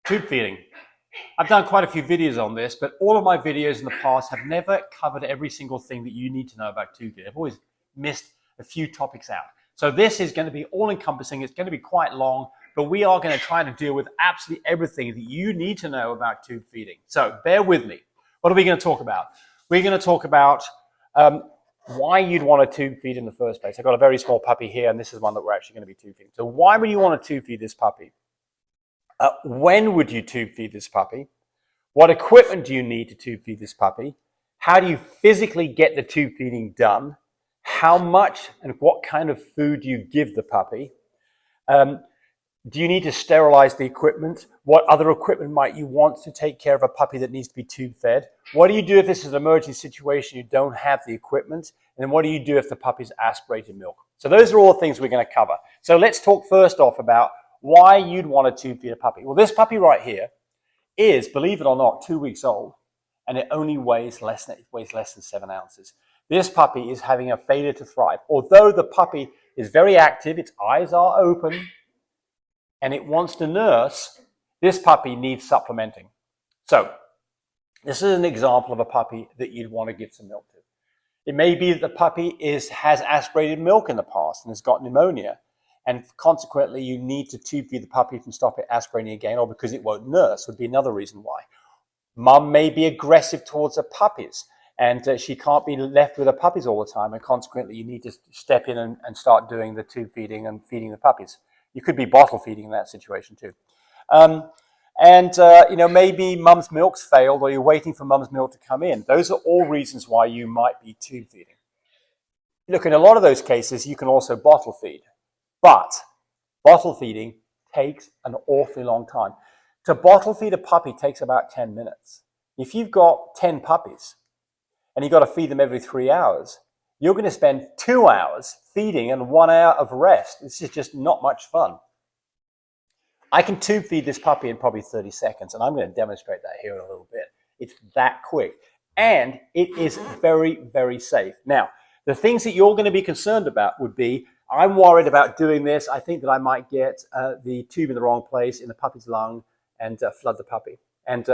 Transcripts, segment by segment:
Tube feeding. I've done quite a few videos on this, but all of my videos in the past have never covered every single thing that you need to know about tube feeding. I've always missed a few topics out. So this is going to be all-encompassing. It's going to be quite long, but we are going to try to deal with absolutely everything that you need to know about tube feeding. So bear with me. What are we going to talk about? We're going to talk about why you'd want to tube feed in the first place. I've got a very small puppy here, and this is one that we're actually going to be tube feeding. So why would you want to tube feed this puppy? When would you tube feed this puppy? What equipment do you need to tube feed this puppy? How do you physically get the tube feeding done? How much and what kind of food do you give the puppy? Do you need to sterilize the equipment? What other equipment might you want to take care of a puppy that needs to be tube fed? What do you do if this is an emergency situation, you don't have the equipment? And then what do you do if the puppy's aspirated milk? So those are all things we're going to cover. So let's talk first off about why you'd want to tube feed a puppy. Well, this puppy right here is, believe it or not, 2 weeks old, and it only weighs less than 7 ounces. This puppy is having a failure to thrive. Although the puppy is very active, its eyes are open, and it wants to nurse, this puppy needs supplementing. So this is an example of a puppy that you'd want to give some milk to. It may be that the puppy has aspirated milk in the past and has got pneumonia, and consequently you need to tube feed the puppy and stop it aspirating again, or because it won't nurse would be another reason why. Mum may be aggressive towards her puppies, and she can't be left with her puppies all the time, and consequently you need to step in and start doing the tube feeding and feeding the puppies. You could be bottle feeding in that situation too. Maybe mum's milk's failed, or you're waiting for mum's milk to come in. Those are all reasons why you might be tube feeding. Look, in a lot of those cases, you can also bottle feed. But bottle feeding takes an awfully long time. To bottle feed a puppy takes about 10 minutes. If you've got 10 puppies and you've got to feed them every 3 hours, you're going to spend 2 hours feeding and 1 hour of rest. This is just not much fun. I can tube feed this puppy in probably 30 seconds, and I'm going to demonstrate that here in a little bit. It's that quick. And it is very, very safe. Now, the things that you're going to be concerned about would be, I'm worried about doing this. I think that I might get the tube in the wrong place in the puppy's lung and flood the puppy. And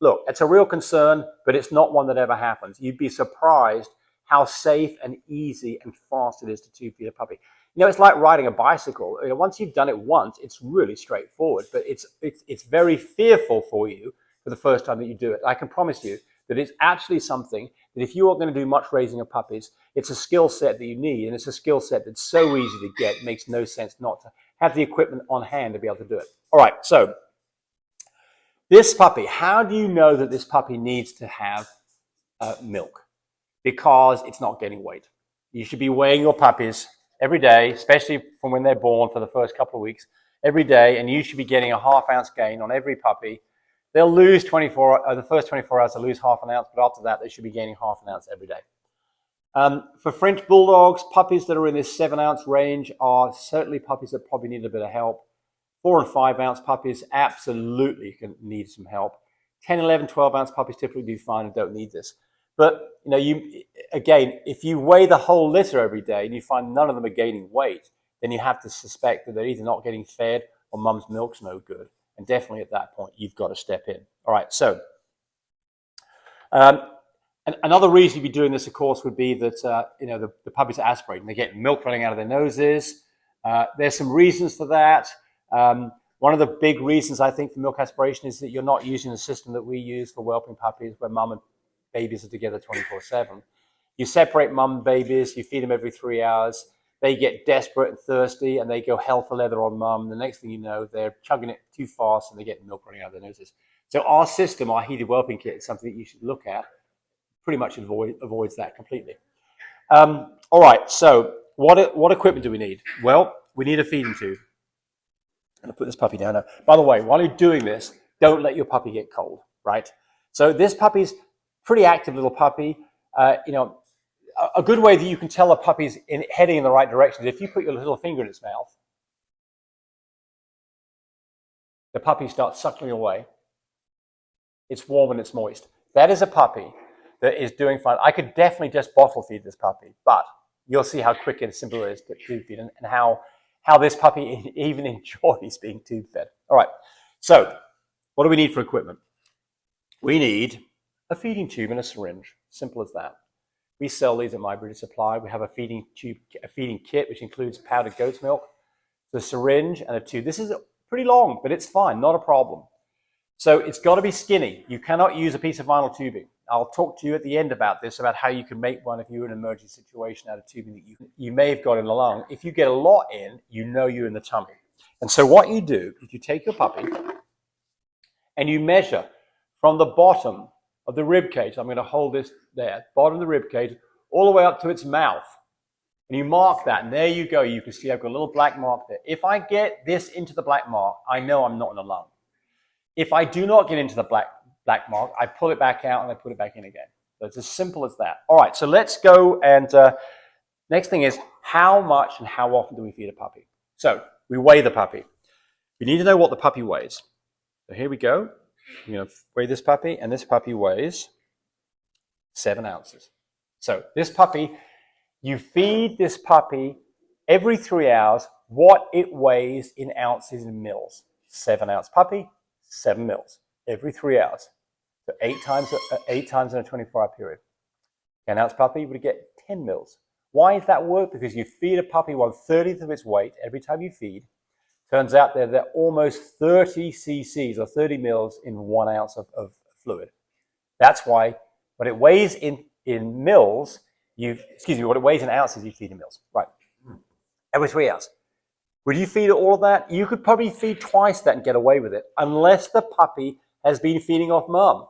look, it's a real concern, but it's not one that ever happens. You'd be surprised how safe and easy and fast it is to tube feed a puppy. You know, it's like riding a bicycle. You know, once you've done it once, it's really straightforward, but it's very fearful for you for the first time that you do it. I can promise you that it's actually something that if you are going to do much raising of puppies, it's a skill set that you need, and it's a skill set that's so easy to get, it makes no sense not to have the equipment on hand to be able to do it. All right, so this puppy, how do you know that this puppy needs to have milk? Because it's not getting weight. You should be weighing your puppies every day, especially from when they're born for the first couple of weeks, every day, and you should be getting a ½ ounce gain on every puppy. They'll lose the first 24 hours, they'll lose ½ an ounce, but after that, they should be gaining ½ an ounce every day. For French Bulldogs, puppies that are in this 7 ounce range are certainly puppies that probably need a bit of help. 4 and 5 ounce puppies absolutely can need some help. 10, 11, 12 ounce puppies typically do fine and don't need this. But, you know, again, if you weigh the whole litter every day and you find none of them are gaining weight, then you have to suspect that they're either not getting fed or mum's milk's no good. And definitely at that point, you've got to step in. All right, so another reason you'd be doing this, of course, would be that the puppies are aspirating. They get milk running out of their noses. There's some reasons for that. One of the big reasons, I think, for milk aspiration is that you're not using the system that we use for whelping puppies, where mum and babies are together 24/7. You separate mum and babies, you feed them every 3 hours. They get desperate and thirsty, and they go hell for leather on mum. The next thing you know, they're chugging it too fast, and they get milk running out of their noses. So our system, our heated whelping kit, is something that you should look at. Pretty much avoids that completely. All right, so what equipment do we need? Well, we need a feeding tube. I'm going to put this puppy down now. By the way, while you're doing this, don't let your puppy get cold, right? So this puppy's pretty active little puppy. A good way that you can tell a puppy's heading in the right direction is if you put your little finger in its mouth, the puppy starts suckling away. It's warm and it's moist. That is a puppy that is doing fine. I could definitely just bottle feed this puppy, but you'll see how quick and simple it is to tube feed, and how this puppy even enjoys being tube fed. All right, so What do we need for equipment? We need a feeding tube and a syringe. Simple as that. We sell these at My Breeder Supply. We have a feeding tube, a feeding kit, which includes powdered goat's milk, the syringe, and a tube. This is pretty long, but it's fine, not a problem. So it's got to be skinny. You cannot use a piece of vinyl tubing. I'll talk to you at the end about this, about how you can make one if you're in an emergency situation out of tubing that you may have got in the lung. If you get a lot in, you know you're in the tummy. And so what you do is you take your puppy and you measure from the bottom of the rib cage. I'm going to hold this there, bottom of the rib cage, all the way up to its mouth. And you mark that, and there you go. You can see I've got a little black mark there. If I get this into the black mark, I know I'm not in the lung. If I do not get into the black mark, I pull it back out and I put it back in again. So it's as simple as that. All right, so let's go and next thing is how much and how often do we feed a puppy? So we weigh the puppy. We need to know what the puppy weighs. So here we go. We're going to weigh this puppy, and this puppy weighs 7 ounces. So this puppy, you feed this puppy every 3 hours what it weighs in ounces and mils. 7-ounce puppy, 7 mils every 3 hours. So 8 times in a 24-hour period. 10-ounce puppy, you would get 10 mils. Why does that work? Because you feed a puppy 1/30 of its weight every time you feed. Turns out they're almost 30 cc's or 30 mils in 1 ounce of fluid. That's why what it weighs in mils, what it weighs in ounces, you feed in mils. Right. Every 3 hours. Would you feed all of that? You could probably feed twice that and get away with it, unless the puppy has been feeding off mum.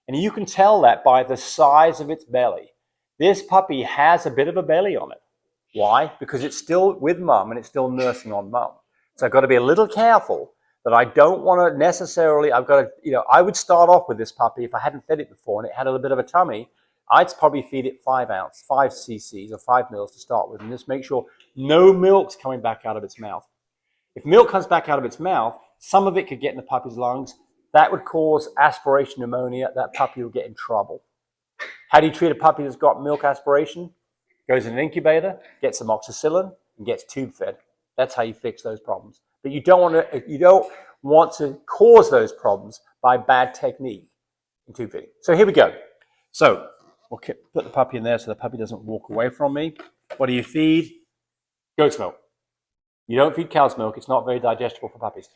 And you can tell that by the size of its belly. This puppy has a bit of a belly on it. Why? Because it's still with mum and it's still nursing on mum. So I've got to be a little careful that I don't want to necessarily, I would start off with this puppy if I hadn't fed it before and it had a little bit of a tummy. I'd probably feed it 5 cc's or 5 mils to start with, and just make sure no milk's coming back out of its mouth. If milk comes back out of its mouth, some of it could get in the puppy's lungs. That would cause aspiration pneumonia. That puppy will get in trouble. How do you treat a puppy that's got milk aspiration? Goes in an incubator, gets some amoxicillin, and gets tube fed. That's how you fix those problems. But you don't want to cause those problems by bad technique in tube feeding. So here we go. So we'll put the puppy in there so the puppy doesn't walk away from me. What do you feed? Goat's milk. You don't feed cow's milk. It's not very digestible for puppies.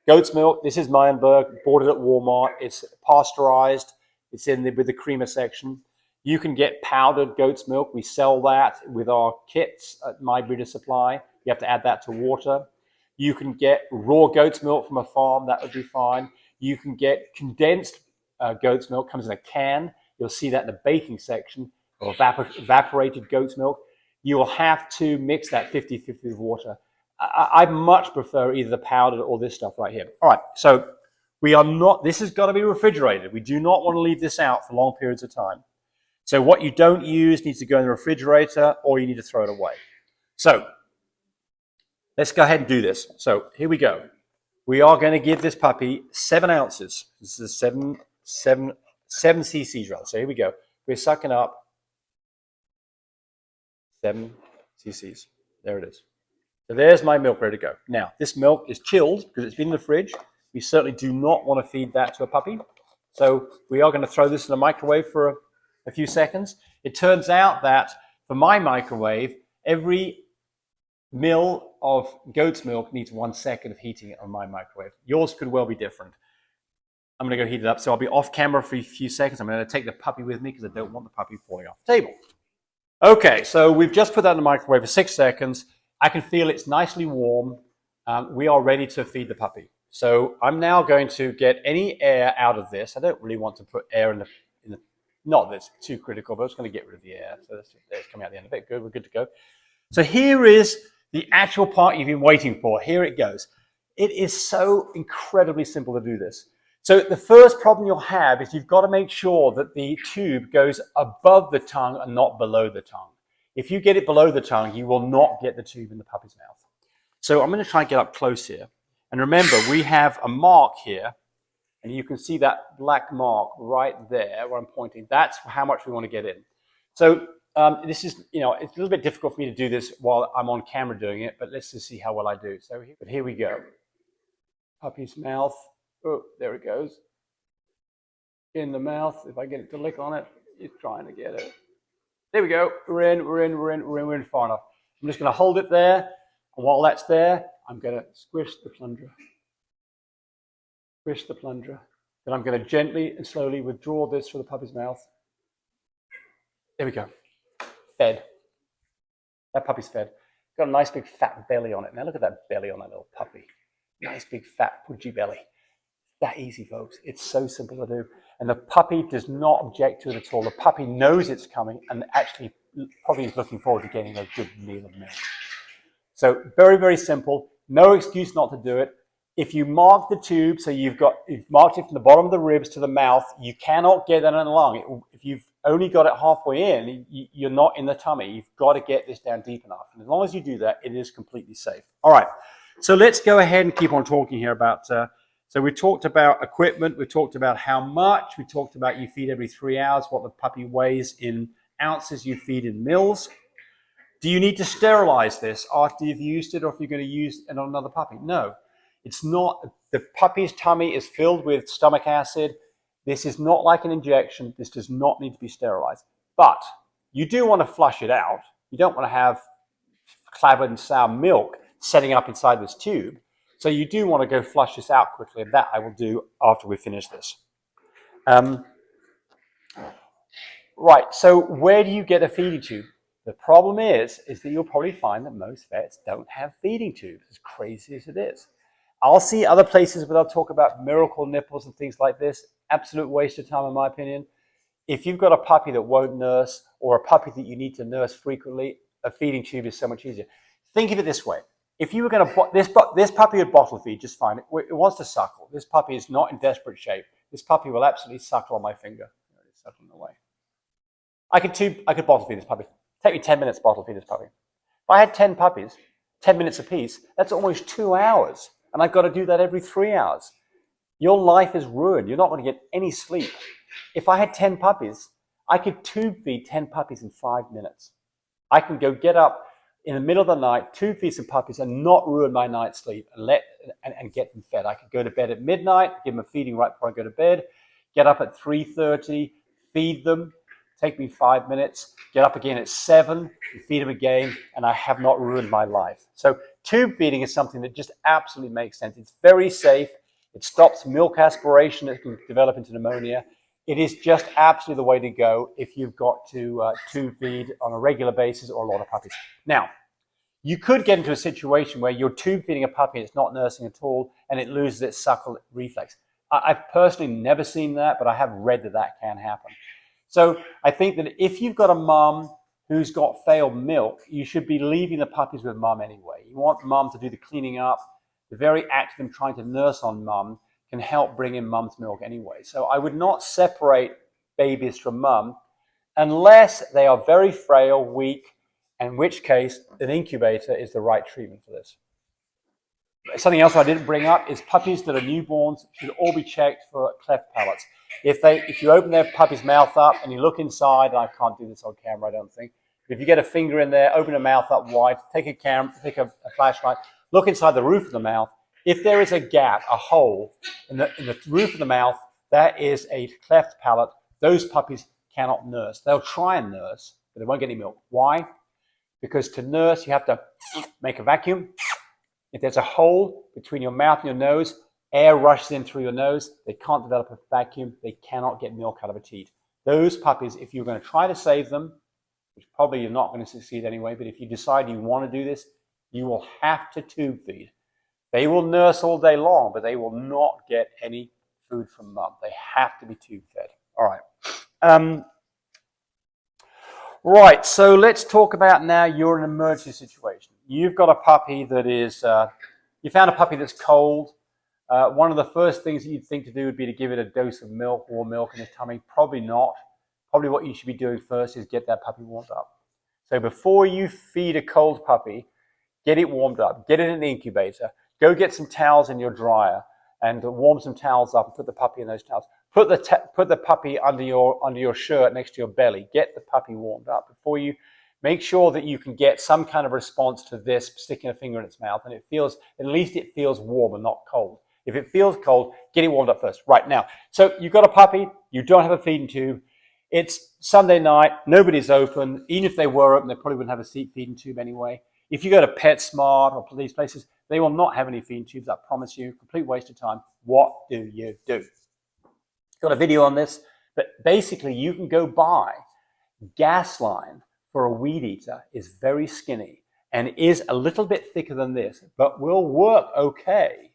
Goat's milk. This is Meyenberg, bought it at Walmart. It's pasteurized. It's with the creamer section. You can get powdered goat's milk. We sell that with our kits at My Breeder Supply. You have to add that to water. You can get raw goat's milk from a farm. That would be fine. You can get condensed goat's milk. Comes in a can. You'll see that in the baking section, or evaporated goat's milk. You will have to mix that 50-50 with water. I much prefer either the powdered or this stuff right here. All right, so this has got to be refrigerated. We do not want to leave this out for long periods of time. So what you don't use needs to go in the refrigerator, or you need to throw it away. So let's go ahead and do this. So here we go. We are going to give this puppy 7 ounces. This is 7 cc's rather. So here we go. We're sucking up 7 cc's. There it is. So there's my milk ready to go. Now, this milk is chilled because it's been in the fridge. We certainly do not want to feed that to a puppy. So we are going to throw this in the microwave for a few seconds. It turns out that for my microwave, every mil of goat's milk needs 1 second of heating it on my microwave. Yours could well be different. I'm going to go heat it up. So I'll be off camera for a few seconds. I'm going to take the puppy with me because I don't want the puppy falling off the table. Okay, so we've just put that in the microwave for 6 seconds. I can feel it's nicely warm. We are ready to feed the puppy. So I'm now going to get any air out of this. I don't really want to put air in the not that it's too critical, but I'm just going to get rid of the air. So it's coming out the end of it. Good, we're good to go. So here is the actual part you've been waiting for. Here it goes. It is so incredibly simple to do this. So the first problem you'll have is you've got to make sure that the tube goes above the tongue and not below the tongue. If you get it below the tongue, you will not get the tube in the puppy's mouth. So I'm going to try and get up close here. And remember, we have a mark here, and you can see that black mark right there where I'm pointing. That's how much we want to get in. So this is, it's a little bit difficult for me to do this while I'm on camera doing it, but let's just see how well I do. So here we go. Puppy's mouth. Oh, there it goes. In the mouth. If I get it to lick on it, it's trying to get it. There we go. We're in far enough. I'm just going to hold it there. And while that's there, I'm going to squish the plunger. Squish the plunger. Then I'm going to gently and slowly withdraw this from the puppy's mouth. There we go. Fed. That puppy's fed. Got a nice big fat belly on it. Now look at that belly on that little puppy. Nice big fat pudgy belly. That easy, folks. It's so simple to do. And the puppy does not object to it at all. The puppy knows it's coming and actually probably is looking forward to getting a good meal of milk. So very, very simple. No excuse not to do it. If you mark the tube, so you've marked it from the bottom of the ribs to the mouth, you cannot get that in the lung. If you've only got it halfway in, you're not in the tummy. You've got to get this down deep enough. And as long as you do that, it is completely safe. All right. So let's go ahead and keep on talking here about... So we talked about equipment, we talked about how much, we talked about you feed every 3 hours, what the puppy weighs in ounces, you feed in mils. Do you need to sterilize this after you've used it or if you're going to use it on another puppy? No, it's not. The puppy's tummy is filled with stomach acid. This is not like an injection. This does not need to be sterilized. But you do want to flush it out. You don't want to have clabbered and sour milk setting up inside this tube. So you do want to go flush this out quickly, and that I will do after we finish this. Right, so where do you get a feeding tube? The problem is that you'll probably find that most vets don't have feeding tubes, as crazy as it is. I'll see other places where they'll talk about miracle nipples and things like this. Absolute waste of time, in my opinion. If you've got a puppy that won't nurse or a puppy that you need to nurse frequently, a feeding tube is so much easier. Think of it this way. If you were going to, this puppy would bottle feed just fine. It wants to suckle. This puppy is not in desperate shape. This puppy will absolutely suckle on my finger. It's suckling away. I could bottle feed this puppy. Take me 10 minutes to bottle feed this puppy. If I had 10 puppies, 10 minutes apiece, that's almost 2 hours. And I've got to do that every 3 hours. Your life is ruined. You're not going to get any sleep. If I had 10 puppies, I could tube feed 10 puppies in 5 minutes. I can go get up in the middle of the night, tube feed some puppies and not ruin my night's sleep and get them fed. I could go to bed at midnight, give them a feeding right before I go to bed, get up at 3:30, feed them, take me 5 minutes, get up again at 7, and feed them again, and I have not ruined my life. So tube feeding is something that just absolutely makes sense. It's very safe. It stops milk aspiration that can develop into pneumonia. It is just absolutely the way to go if you've got to tube feed on a regular basis or a lot of puppies. Now, you could get into a situation where you're tube feeding a puppy and it's not nursing at all and it loses its suckle reflex. I've personally never seen that, but I have read that that can happen. So I think that if you've got a mum who's got failed milk, you should be leaving the puppies with mum anyway. You want mum to do the cleaning up. The very act of them trying to nurse on mum can help bring in mum's milk anyway. So I would not separate babies from mum unless they are very frail, weak, in which case an incubator is the right treatment for this. Something else I didn't bring up is puppies that are newborns should all be checked for cleft palates. If you open their puppy's mouth up and you look inside, and I can't do this on camera, I don't think, but if you get a finger in there, open the mouth up wide, take a flashlight, look inside the roof of the mouth. If there is a gap, a hole in the roof of the mouth, that is a cleft palate. Those puppies cannot nurse. They'll try and nurse, but they won't get any milk. Why? Because to nurse, you have to make a vacuum. If there's a hole between your mouth and your nose, air rushes in through your nose. They can't develop a vacuum. They cannot get milk out of a teat. Those puppies, if you're going to try to save them, which probably you're not going to succeed anyway, but if you decide you want to do this, you will have to tube feed. They will nurse all day long, but they will not get any food from mum. They have to be tube fed. All right. Right, so let's talk about now you're in an emergency situation. You've got a puppy that is, you found a puppy that's cold. One of the first things that you'd think to do would be to give it a dose of milk, warm milk in its tummy. Probably not. Probably what you should be doing first is get that puppy warmed up. So before you feed a cold puppy, get it warmed up. Get it in the incubator. Go get some towels in your dryer and warm some towels up and put the puppy in those towels. Put the puppy under your shirt next to your belly. Get the puppy warmed up before you. Make sure that you can get some kind of response to this sticking a finger in its mouth and at least it feels warm and not cold. If it feels cold, get it warmed up first. Right now. So you've got a puppy, you don't have a feeding tube. It's Sunday night, nobody's open. Even if they were open, they probably wouldn't have a seat feeding tube anyway. If you go to PetSmart or these places, they will not have any feeding tubes, I promise you. Complete waste of time. What do you do? Got a video on this, but basically you can go buy gas line for a weed eater. Is very skinny and is a little bit thicker than this, but will work okay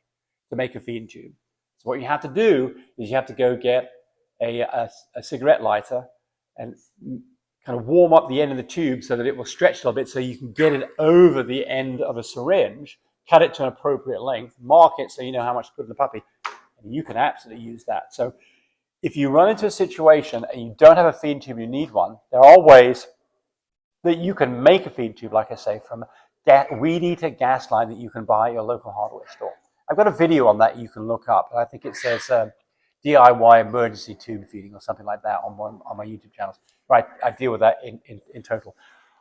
to make a feeding tube. So what you have to do is you have to go get a cigarette lighter and kind of warm up the end of the tube so that it will stretch a little bit so you can get it over the end of a syringe, cut it to an appropriate length, mark it so you know how much to put in the puppy, and you can absolutely use that. So if you run into a situation and you don't have a feeding tube, you need one, there are ways that you can make a feeding tube, like I say, from a weed eater gas line that you can buy at your local hardware store. I've got a video on that you can look up. I think it says DIY emergency tube feeding or something like that on my YouTube channels. Right, I deal with that in total.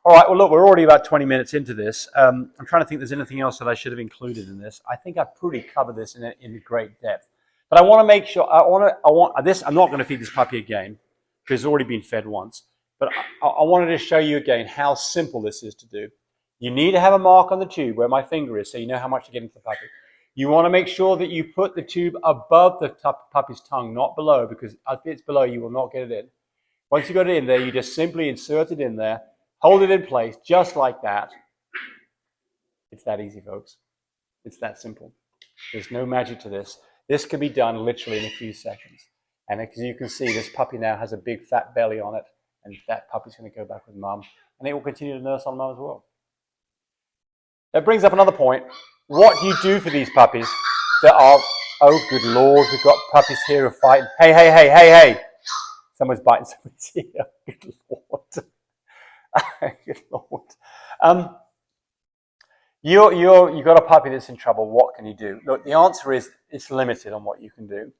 All right, well, look, we're already about 20 minutes into this. I'm trying to think if there's anything else that I should have included in this. I think I've pretty covered this in great depth. But I want to make sure, I'm not going to feed this puppy again because it's already been fed once. But I wanted to show you again how simple this is to do. You need to have a mark on the tube where my finger is so you know how much to get into the puppy. You want to make sure that you put the tube above the puppy's tongue, not below, because if it's below, you will not get it in. Once you got it in there, you just simply insert it in there, hold it in place, just like that. It's that easy, folks. It's that simple. There's no magic to this. This can be done literally in a few seconds. And as you can see, this puppy now has a big fat belly on it, and that puppy's going to go back with mum, and it will continue to nurse on mum as well. That brings up another point. What do you do for these puppies that are, oh good Lord, we've got puppies here who are fighting. Hey, hey, hey, hey, hey. Someone's biting somebody's ear. Good Lord. Good Lord. You've got a puppy that's in trouble. What can you do? Look, the answer is it's limited on what you can do.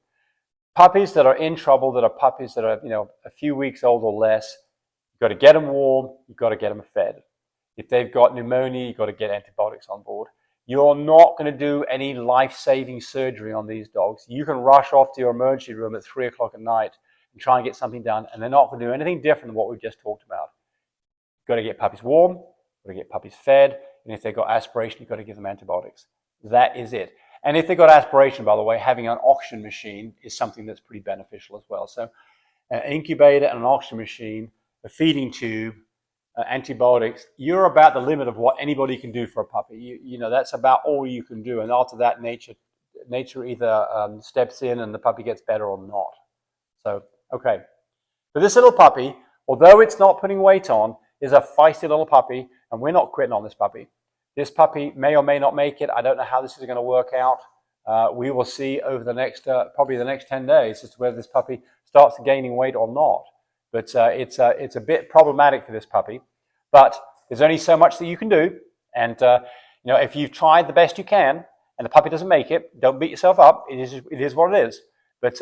Puppies that are in trouble, that are puppies that are, a few weeks old or less, you've got to get them warm, you've got to get them fed. If they've got pneumonia, you've got to get antibiotics on board. You're not going to do any life-saving surgery on these dogs. You can rush off to your emergency room at 3 o'clock at night and try and get something done, and they're not going to do anything different than what we've just talked about. You've got to get puppies warm, you've got to get puppies fed, and if they've got aspiration, you've got to give them antibiotics. That is it. And if they've got aspiration, by the way, having an oxygen machine is something that's pretty beneficial as well. So an incubator and an oxygen machine, a feeding tube, antibiotics, you're about the limit of what anybody can do for a puppy. That's about all you can do. And after that, nature either steps in and the puppy gets better or not. So, okay. But this little puppy, although it's not putting weight on, is a feisty little puppy, and we're not quitting on this puppy. This puppy may or may not make it. I don't know how this is going to work out. We will see over the next, probably the next 10 days as to whether this puppy starts gaining weight or not. But it's a bit problematic for this puppy. But there's only so much that you can do. And, if you've tried the best you can and the puppy doesn't make it, don't beat yourself up. It is what it is. But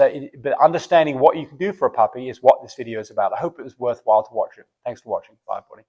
understanding what you can do for a puppy is what this video is about. I hope it was worthwhile to watch it. Thanks for watching. Bye, everybody.